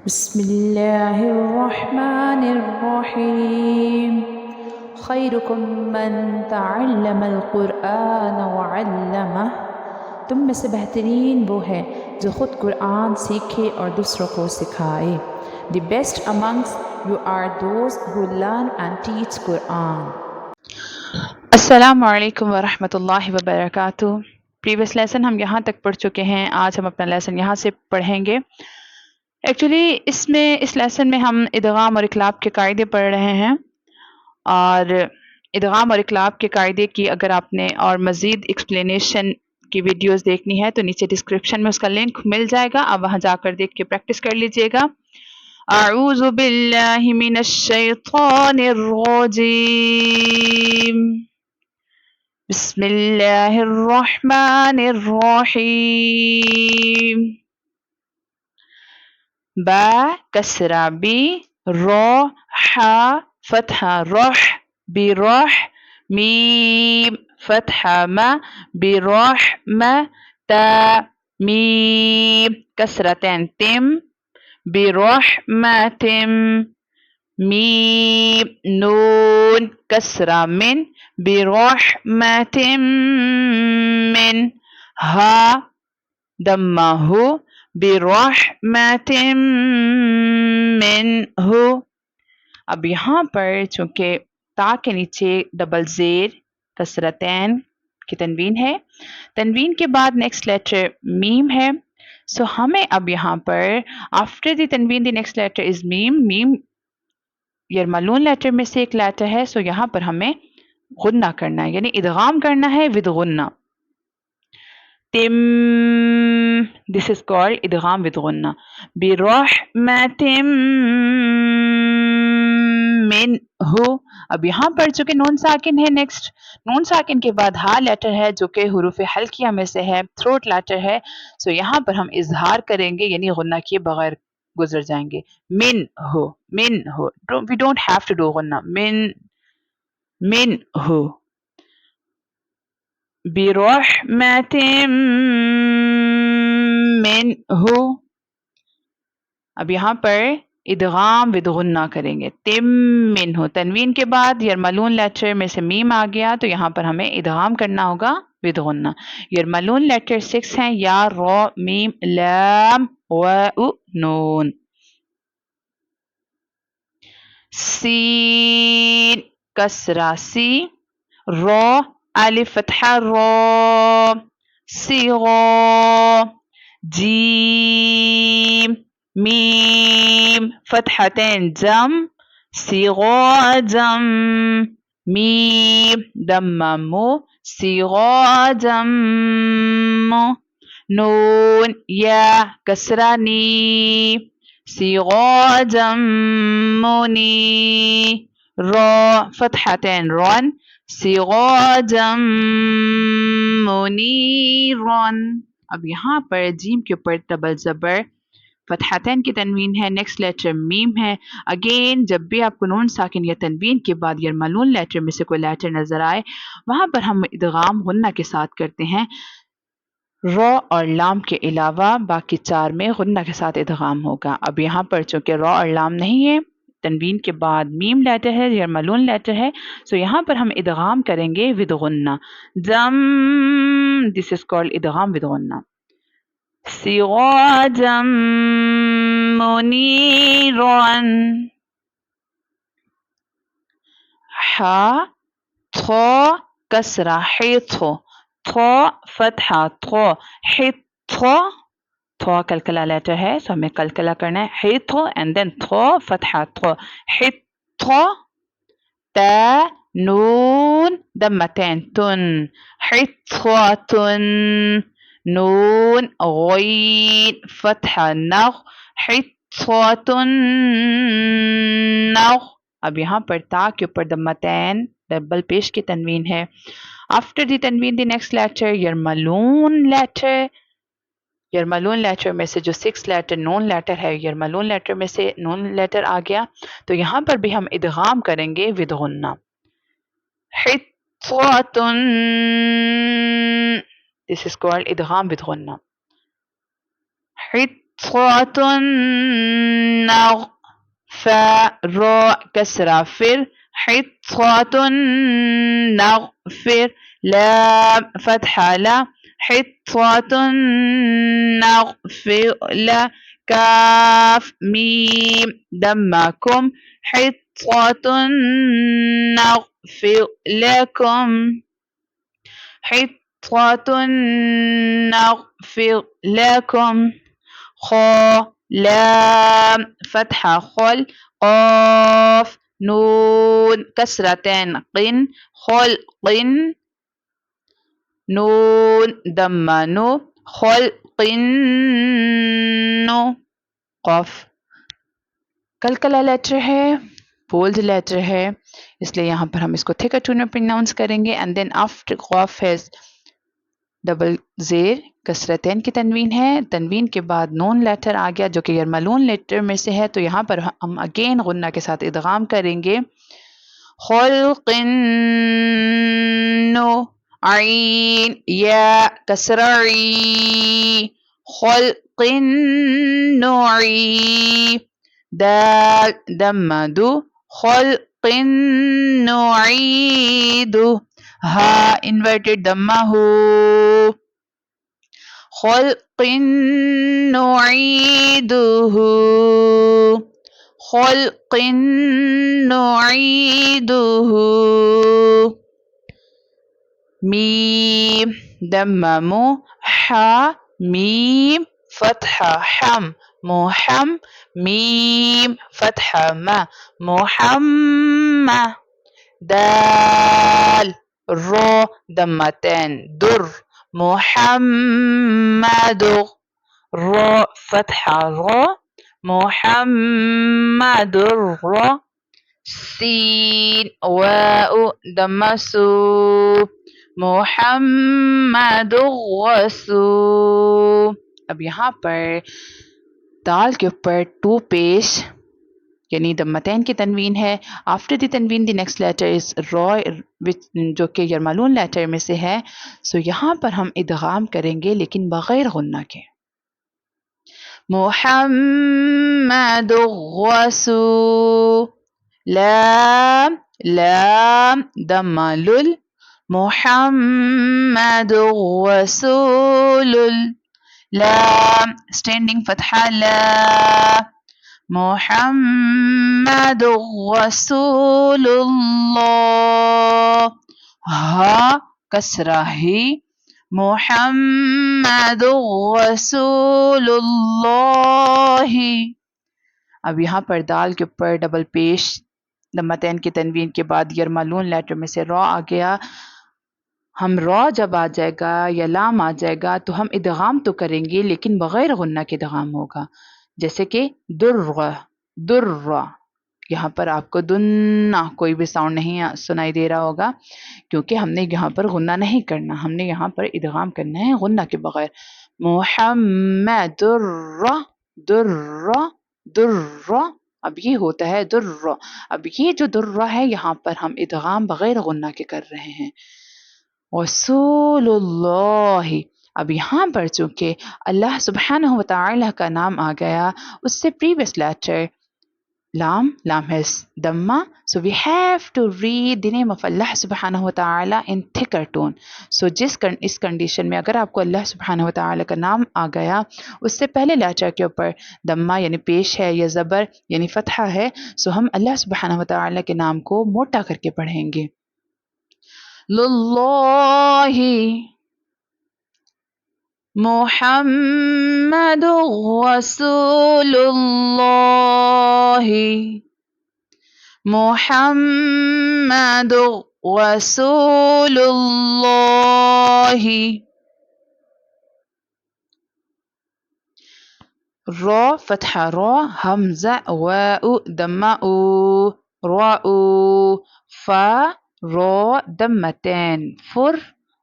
بسم الله الرحمن الرحیم خیرکم من تعلم القرآن وعلمہ، تم میں سے بہترین وہ ہے جو خود قرآن سیکھے اور دوسروں کو سکھائے۔ The best amongst you are those who learn and teach Quran۔ السلام علیکم ورحمۃ اللہ وبرکاتہ۔ پریویس لیسن ہم یہاں تک پڑھ چکے ہیں، آج ہم اپنا لیسن یہاں سے پڑھیں گے۔ ایکچولی اس لیسن میں ہم ادغام اور اقلاب کے قاعدے پڑھ رہے ہیں، اور ادغام اور اقلاب کے قاعدے کی اگر آپ نے اور مزید ایکسپلینیشن کی ویڈیوز دیکھنی ہے تو نیچے ڈسکرپشن میں اس کا لنک مل جائے گا، آپ وہاں جا کر دیکھ کے پریکٹس کر لیجئے گا۔ اعوذ باللہ من الشیطان الرجیم، بسم اللہ الرحمن الرحیم۔ با کسرہ بی، رو حا فتحہ روح برح، میم فتحہ ما برحم، تا میم کسرتین تم برحمتم، میم نون کسرہ من برحمت من، ہا دمہ ہو برحمت منہ۔ اب یہاں پر چونکہ تا کے نیچے ڈبل زیر کسرتین کی تنوین ہے، تنوین کے بعد نیکسٹ لیٹر میم ہے، سو ہمیں اب یہاں پر آفٹر دی تنوین دی نیکسٹ لیٹر از میم، میم یرملون لیٹر میں سے ایک لیٹر ہے، سو یہاں پر ہمیں غنہ کرنا ہے، یعنی ادغام کرنا ہے ود غنہ۔ تم، دس از کالڈ ادغام ود غنہ۔ برحمت منہ، اب یہاں پر چونکہ نون ساکن ہے، نیکسٹ نون ساکن کے بعد ہا لیٹر ہے جو کہ حروف حلقیہ میں سے ہے، تھروٹ لیٹر ہے، سو یہاں پر ہم اظہار کریں گے، یعنی غنہ کیے بغیر گزر جائیں گے۔ من ہو، we don't have to do غنہ، من ہو، برحمت منہ۔ اب یہاں پر ادغام ود غنہ کریں گے، تم منہ، تنوین کے بعد یرملون لیٹر میں سے میم آ گیا تو یہاں پر ہمیں ادغام کرنا ہوگا ود غنہ۔ یرملون لیٹر 6 ہیں، یا، رو، میم، لام، واؤ، نون۔ سین کسرہ سی، رو الف فتحہ رو، سیغو، جیم میم فتحتین جم، سیغو جم، میم دمہ مو، سیغو جم، نون یا کسرہ نی، سیغو جمونی، رو فتحتین رون، سیغو جمونیرون۔ اب یہاں پر جیم کے اوپر ڈبل زبر فتحتین کی تنوین ہے، نیکسٹ لیٹر میم ہے، اگین جب بھی آپ کو نون ساکن یا تنوین کے بعد یرملون لیٹر میں سے کوئی لیٹر نظر آئے وہاں پر ہم ادغام غنہ کے ساتھ کرتے ہیں، رو اور لام کے علاوہ باقی 4 میں غنہ کے ساتھ ادغام ہوگا۔ اب یہاں پر چونکہ رو اور لام نہیں ہے، تنوین کے بعد میم لیٹر ہے، یرملون لیٹر ہے، سو یہاں پر ہم ادغام کریں گے ود غنہ، جم، دس از کالڈ ادغام ود غنہ۔ سراجا منیرا، حا تھو کسرہ حیتھو، تھو فتحہ تھو، حیتھو، تھو کلکلا لیٹر ہے سو ہمیں کلکلا کرنا ہے، حیتھو اینڈ دین تھو فتحہ تھو، حیتھو، تا نون دمتین تن، حیتھوتن، نون غین فتحہ نغ، حیتھوتنغ۔ اب یہاں پر تا کے اوپر دمتین ڈبل پیش کی تنوین ہے، آفٹر دی تنوین دی نیکسٹ لیٹر یرملون لیٹر، یرملون لیٹر میں سے جو 6 لیٹر نون لیٹر ہے، یرملون لیٹر میں سے نون لیٹر آ گیا تو یہاں پر بھی ہم ادغام کریں گے ود غنہ، حِطَّةٌ، this is called ادغام ود غنہ، حطة نغ را كسرة فر حطة نغفر لام فتحة لا حطة نغفر لا كاف ميم دمكم حطة نغفر لكم حطة نغفر لكم خا لام فتحة خل قاف نون كسرتين قن خل قن نون دم نو خل قن نو قاف کلکلا لیٹر ہے بولڈ لیٹر ہے اس لیے یہاں پر ہم اس کو تھکر ٹونر پرناؤنس کریں گے اینڈ دین آفٹر قاف ہیز ڈبل زیر کسرتین کی تنوین ہے تنوین کے بعد نون لیٹر آ گیا جو کہ یرملون لیٹر میں سے ہے تو یہاں پر ہم اگین غنہ کے ساتھ ادغام کریں گے خلق نو عین یا کسرعی خلق نوعی دال دمدو خلق نعيد ها inverted دمه خلق نعيده خلق نعيده ميم دمم ح ميم فتحة حم محم ميم فتحة ما محمد دال رو دمتين در محمد رو فتحة رو محمد رو سين واو دمسو محمد غسو اب یہاں پر دال کے اوپر ٹو پیش یعنی دمتین کی تنوین ہے آفٹر دی تنوین دی نیکسٹ لیٹر از را جو کہ یرملون لیٹر میں سے ہے سو یہاں پر ہم ادغام کریں گے لیکن بغیر غنہ کے محمد غسو لام لام دملل محمد رسول لام standing فتحة لا محمد رسول الله ها كسرة هي محمد رسول الله اب یہاں پر دال کے اوپر ڈبل پیش دمتین کی تنوین کے بعد یرملون لیٹر میں سے را آ گیا ہم را جب آ جائے گا یا لام آ جائے گا تو ہم ادغام تو کریں گے لیکن بغیر غنہ کے ادغام ہوگا جیسے کہ در یہاں پر آپ کو دنہ کوئی بھی ساؤنڈ نہیں سنائی دے رہا ہوگا کیونکہ ہم نے یہاں پر غنہ نہیں کرنا ہم نے یہاں پر ادغام کرنا ہے غنہ کے بغیر محمد در اب یہ ہوتا ہے در اب یہ جو در ہے یہاں پر ہم ادغام بغیر غنہ کے کر رہے ہیں رسول اللہ اب یہاں پر چونکہ اللہ سبحانہ وتعالی کا نام آ گیا اس سے پریویس لیٹر لام has dhamma so we have to read the name of Allah subhanahu wa ta'ala in thicker tone so اس کنڈیشن میں اگر آپ کو اللہ سبحانہ و تعالی کا نام آ گیا اس سے پہلے لیٹر کے اوپر دمہ یعنی پیش ہے یا زبر یعنی فتحہ ہے سو ہم اللہ سبحانہ و تعالی کے نام کو موٹا کر کے پڑھیں گے للہ محمد رسول اللہ محمد رسول اللہ را فتحہ را حمزہ واو دمہ راؤ فا را دمتین فر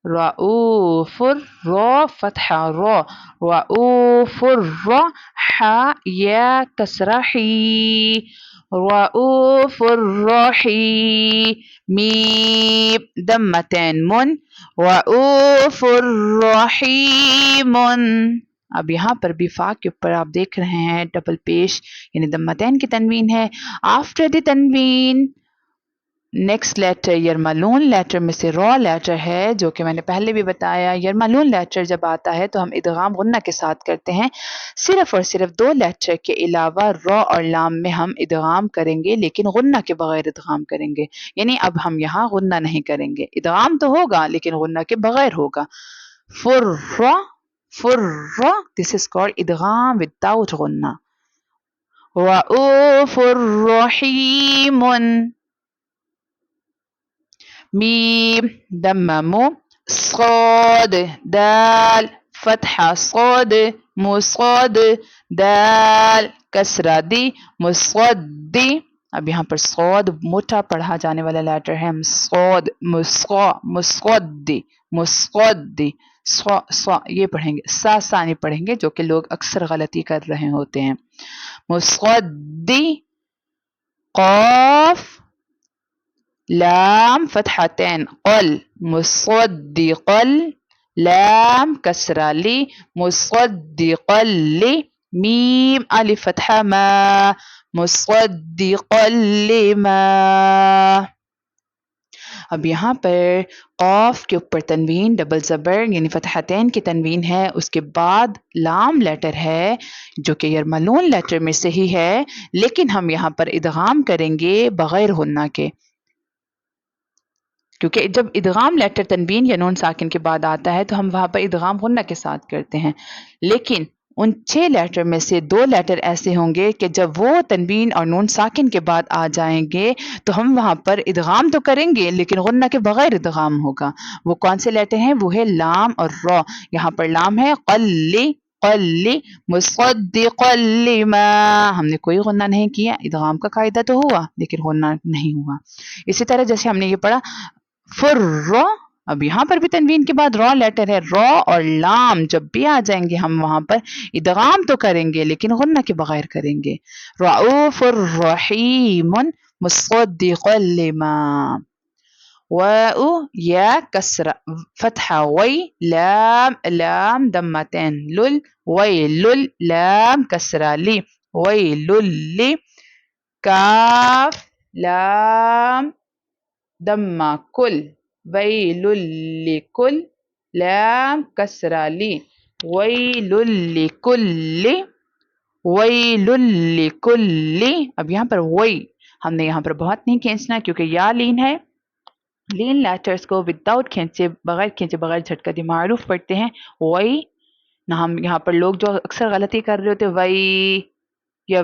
رؤوف را فتحة را رؤوف را حا يا كسرة حي رؤوف الرحيم ميم دمتين من رؤوف رحيم اب یہاں پر بھی فا کے اوپر آپ دیکھ رہے ہیں ڈبل پیش یعنی دمتین کی تنوین ہے. آفٹر دی تنوین نیکسٹ لیٹر یرملون لیٹر میں سے را لیٹر ہے جو کہ میں نے پہلے بھی بتایا. یرملون لیٹر جب آتا ہے تو ہم ادغام غنہ کے ساتھ کرتے ہیں. صرف اور صرف دو لیٹر کے علاوہ را اور لام میں ہم ادغام کریں گے لیکن غنہ کے بغیر ادغام کریں گے. یعنی اب ہم یہاں غنہ نہیں کریں گے. ادغام تو ہوگا لیکن غنہ کے بغیر ہوگا. فر this is called ادغام without غنہ. رؤوف رحیم ميم دممو صاد دال فتحة صاد مصاد دال کسرہ دی مصدی. اب یہاں پر صاد موٹا پڑھا جانے والا لیٹر ہے. صاد مصدی مصدی سوا یہ پڑھیں گے. سا نہیں پڑھیں گے جو کہ لوگ اکثر غلطی کر رہے ہوتے ہیں. مصدی قاف لام فتحتين قل مصدقا لام كسرة لي مصدقا لي ميم ألف فتحة ما مصدقا لما. اب یہاں پر قاف کے اوپر تنوین ڈبل زبر یعنی فتحتین کی تنوین ہے. اس کے بعد لام لیٹر ہے جو کہ یرملون لیٹر میں سے ہی ہے لیکن ہم یہاں پر ادغام کریں گے بغیر غنہ کے کیونکہ جب ادغام لیٹر تنوین یا نون ساکن کے بعد آتا ہے تو ہم وہاں پر ادغام غنہ کے ساتھ کرتے ہیں. لیکن ان 6 لیٹر میں سے 2 لیٹر ایسے ہوں گے کہ جب وہ تنوین اور نون ساکن کے بعد آ جائیں گے تو ہم وہاں پر ادغام تو کریں گے لیکن غنہ کے بغیر ادغام ہوگا. وہ کون سے لیٹر ہیں؟ وہ ہے لام اور را. یہاں پر لام ہے قلی قلی مصدقا لما. ہم نے کوئی غنہ نہیں کیا. ادغام کا قاعدہ تو ہوا لیکن غنہ نہیں ہوا. اسی طرح جیسے ہم نے یہ پڑھا فر. اب یہاں پر بھی تنوین کے بعد را لیٹر ہے. را اور لام جب بھی آ جائیں گے ہم وہاں پر ادغام تو کریں گے لیکن غنہ کے بغیر کریں گے. رؤوف رحیم مصدقا لما. واو یا کسرہ فتحہ وی لام دمتین لل ویل لام کسرہ لی ویل لی کاف لام دمہ کل ویل لکل لام کسرہ لی ویل لکل ویل لکل. اب یہاں پر وی ہم نے یہاں پر بہت نہیں کھینچنا کیونکہ یا لین ہے. لین لیٹرز کو وداؤٹ کھینچے بغیر جھٹکا دی معروف پڑھتے ہیں وی. نہ ہم یہاں پر لوگ جو اکثر غلطی کر رہے ہوتے وی یا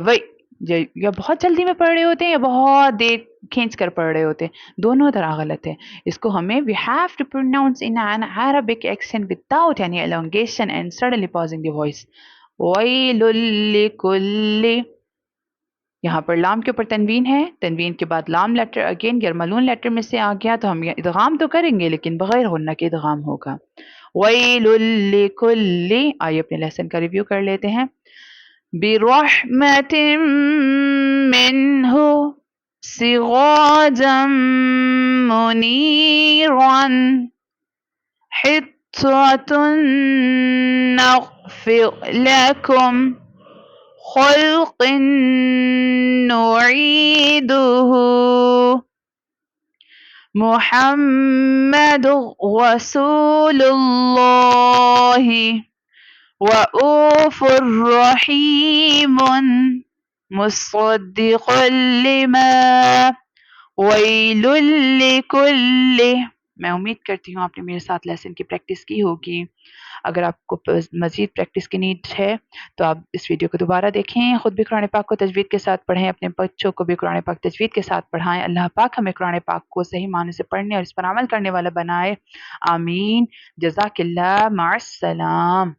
بہت جلدی میں پڑھ رہے ہوتے ہیں یا بہت دیر کھینچ کر پڑھ رہے ہوتے ہیں. دونوں طرح غلط ہے. اس کو ہمیں we have to pronounce in an Arabic accent without any elongation and suddenly pausing the voice. وَيْلٌ لِكُلِّ. یہاں پر لام کے اوپر تنوین ہے. تنوین کے بعد لام لیٹر اگین یرملون لیٹر میں سے آ گیا تو ہم ادغام تو کریں گے لیکن بغیر غنہ کے ادغام ہوگا. وَيْلٌ لِكُلِّ. آئیے اپنے لیسن کا ریویو کر لیتے ہیں. بِرَحْمَةٍ مِّنْهُ سِرَاجًا مُنِيرًا حِطَّةٌ نَغْفِرْ لَكُمْ خلق نعيده محمد رسول الله رؤوف رحيم مصدق لما ويل لكل. میں امید کرتی ہوں آپ نے میرے ساتھ لیسن کی پریکٹس کی ہوگی. اگر آپ کو مزید پریکٹس کی نیڈ ہے تو آپ اس ویڈیو کو دوبارہ دیکھیں. خود بھی قرآن پاک کو تجوید کے ساتھ پڑھیں. اپنے بچوں کو بھی قرآن پاک تجوید کے ساتھ پڑھائیں. اللہ پاک ہمیں قرآن پاک کو صحیح معنی سے پڑھنے اور اس پر عمل کرنے والا بنائے. آمین. جزاک اللہ. مع السلام.